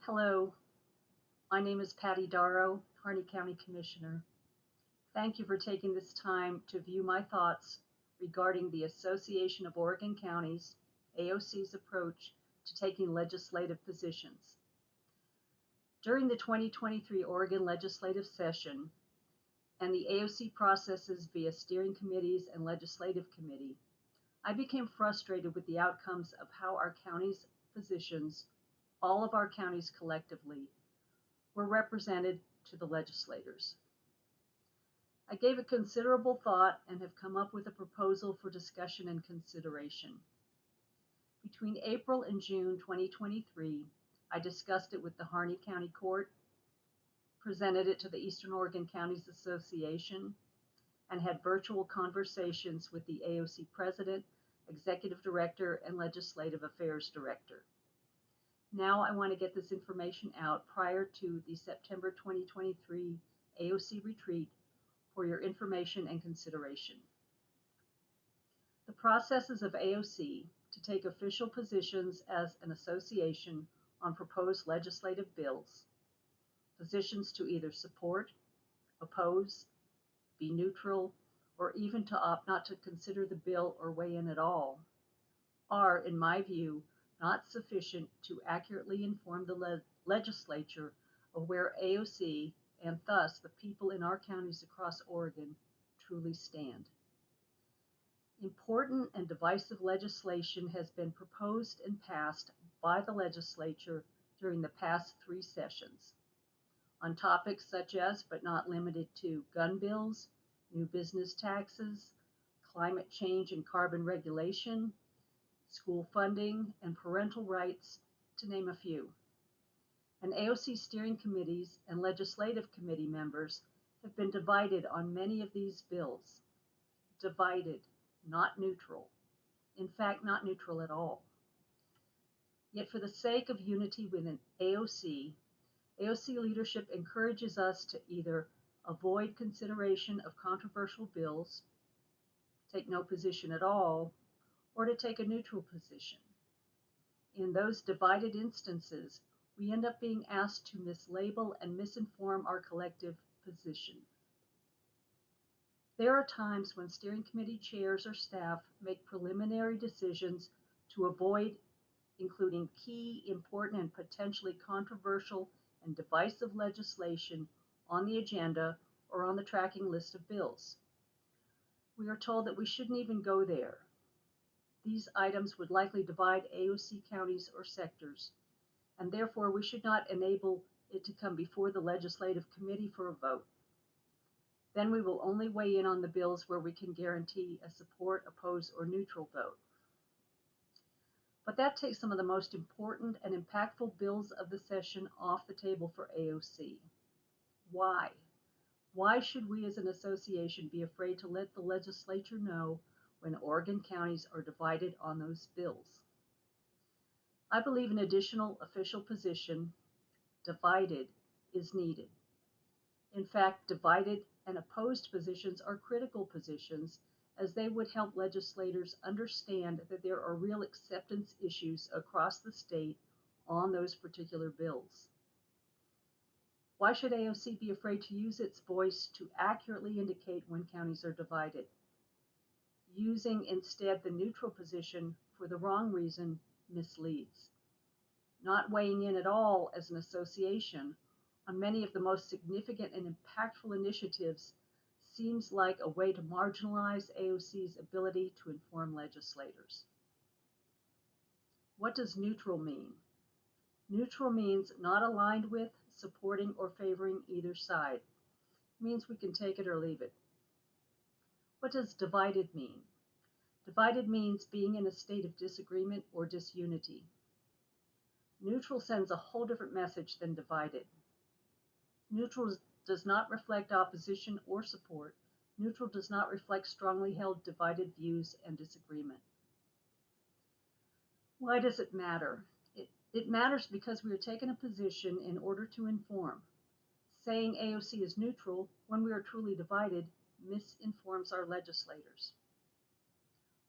Hello, my name is Patty Dorroh, Harney County Commissioner. Thank you for taking this time to view my thoughts regarding the Association of Oregon Counties, AOC's approach to taking legislative positions. During the 2023 Oregon legislative session and the AOC processes via steering committees and legislative committee, I became frustrated with the outcomes of how our county's positions, all of our counties collectively, were represented to the legislators. I gave it considerable thought and have come up with a proposal for discussion and consideration. Between April and June 2023, I discussed it with the Harney County Court, presented it to the Eastern Oregon Counties Association, and had virtual conversations with the AOC President, Executive Director, and Legislative Affairs Director. Now I want to get this information out prior to the September 2023 AOC retreat for your information and consideration. The processes of AOC to take official positions as an association on proposed legislative bills, positions to either support, oppose, be neutral, or even to opt not to consider the bill or weigh in at all, are, in my view, not sufficient to accurately inform the legislature of where AOC and thus the people in our counties across Oregon truly stand. Important and divisive legislation has been proposed and passed by the legislature during the past 3 sessions on topics such as, but not limited to, gun bills, new business taxes, climate change and carbon regulation, school funding, and parental rights, to name a few. And AOC steering committees and legislative committee members have been divided on many of these bills. Divided, not neutral. In fact, not neutral at all. Yet for the sake of unity within AOC leadership encourages us to either avoid consideration of controversial bills, take no position at all, or to take a neutral position. In those divided instances, we end up being asked to mislabel and misinform our collective position. There are times when steering committee chairs or staff make preliminary decisions to avoid including key, important, and potentially controversial and divisive legislation on the agenda or on the tracking list of bills. We are told that we shouldn't even go there. These items would likely divide AOC counties or sectors, and therefore we should not enable it to come before the legislative committee for a vote. Then we will only weigh in on the bills where we can guarantee a support, oppose, or neutral vote. But that takes some of the most important and impactful bills of the session off the table for AOC. Why? Why should we as an association be afraid to let the legislature know when Oregon counties are divided on those bills? I believe an additional official position, divided, is needed. In fact, divided and opposed positions are critical positions, as they would help legislators understand that there are real acceptance issues across the state on those particular bills. Why should AOC be afraid to use its voice to accurately indicate when counties are divided? Using instead the neutral position for the wrong reason misleads. Not weighing in at all as an association on many of the most significant and impactful initiatives seems like a way to marginalize AOC's ability to inform legislators. What does neutral mean? Neutral means not aligned with, supporting, or favoring either side. It means we can take it or leave it. What does divided mean? Divided means being in a state of disagreement or disunity. Neutral sends a whole different message than divided. Neutral does not reflect opposition or support. Neutral does not reflect strongly held divided views and disagreement. Why does it matter? It matters because we are taking a position in order to inform. Saying AOC is neutral when we are truly divided misinforms our legislators.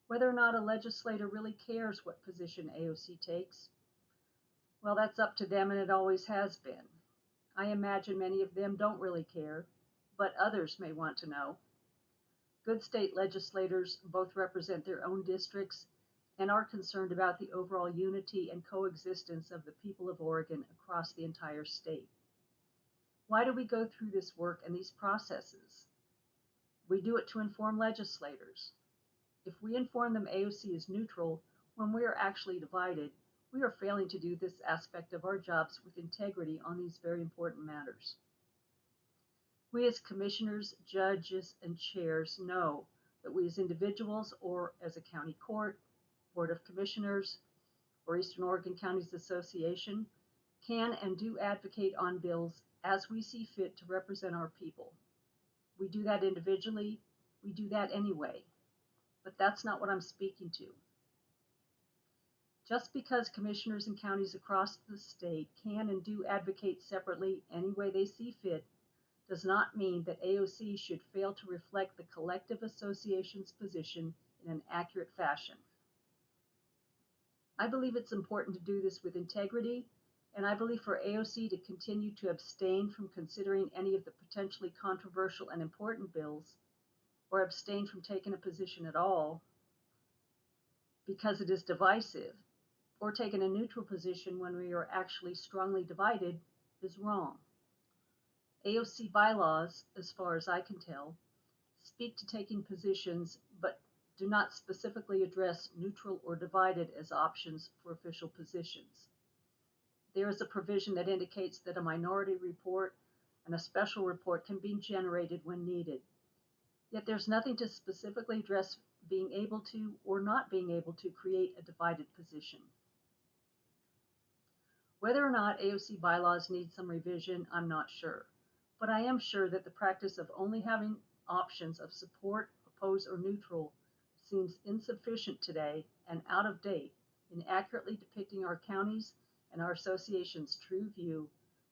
Whether or not a legislator really cares what position AOC takes, Well, that's up to them and it always has been. I imagine many of them don't really care, but others may want to know. Good state legislators both represent their own districts and are concerned about the overall unity and coexistence of the people of Oregon across the entire state. Why do we go through this work and these processes? We do it to inform legislators. If we inform them AOC is neutral when we are actually divided, we are failing to do this aspect of our jobs with integrity on these very important matters. We as commissioners, judges, and chairs know that we as individuals or as a county court, board of commissioners, or Eastern Oregon Counties Association can and do advocate on bills as we see fit to represent our people. We do that individually, we do that anyway, but that's not what I'm speaking to. Just because commissioners and counties across the state can and do advocate separately any way they see fit does not mean that AOC should fail to reflect the collective association's position in an accurate fashion. I believe it's important to do this with integrity, and I believe for AOC to continue to abstain from considering any of the potentially controversial and important bills, or abstain from taking a position at all because it is divisive, or taking a neutral position when we are actually strongly divided, is wrong. AOC bylaws, as far as I can tell, speak to taking positions, but do not specifically address neutral or divided as options for official positions. There is a provision that indicates that a minority report and a special report can be generated when needed. Yet there's nothing to specifically address being able to or not being able to create a divided position. Whether or not AOC bylaws need some revision, I'm not sure. But I am sure that the practice of only having options of support, oppose, or neutral seems insufficient today and out of date in accurately depicting our county's and our association's true view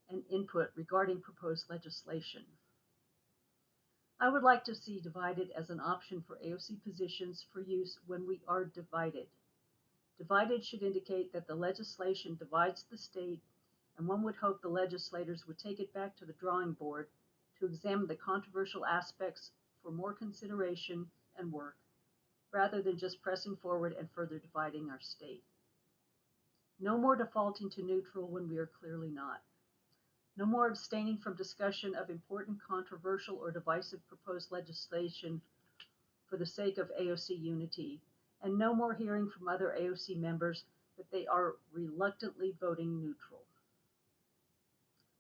and input regarding proposed legislation. I would like to see divided as an option for AOC positions for use when we are divided. Divided should indicate that the legislation divides the state, and one would hope the legislators would take it back to the drawing board to examine the controversial aspects for more consideration and work, rather than just pressing forward and further dividing our state. No more defaulting to neutral when we are clearly not. No more abstaining from discussion of important, controversial, or divisive proposed legislation for the sake of AOC unity, and no more hearing from other AOC members that they are reluctantly voting neutral.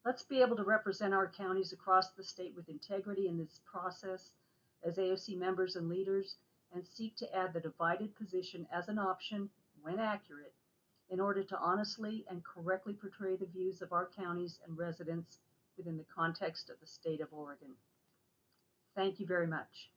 Let's be able to represent our counties across the state with integrity in this process as AOC members and leaders, and seek to add the divided position as an option, when accurate, in order to honestly and correctly portray the views of our counties and residents within the context of the state of Oregon. Thank you very much.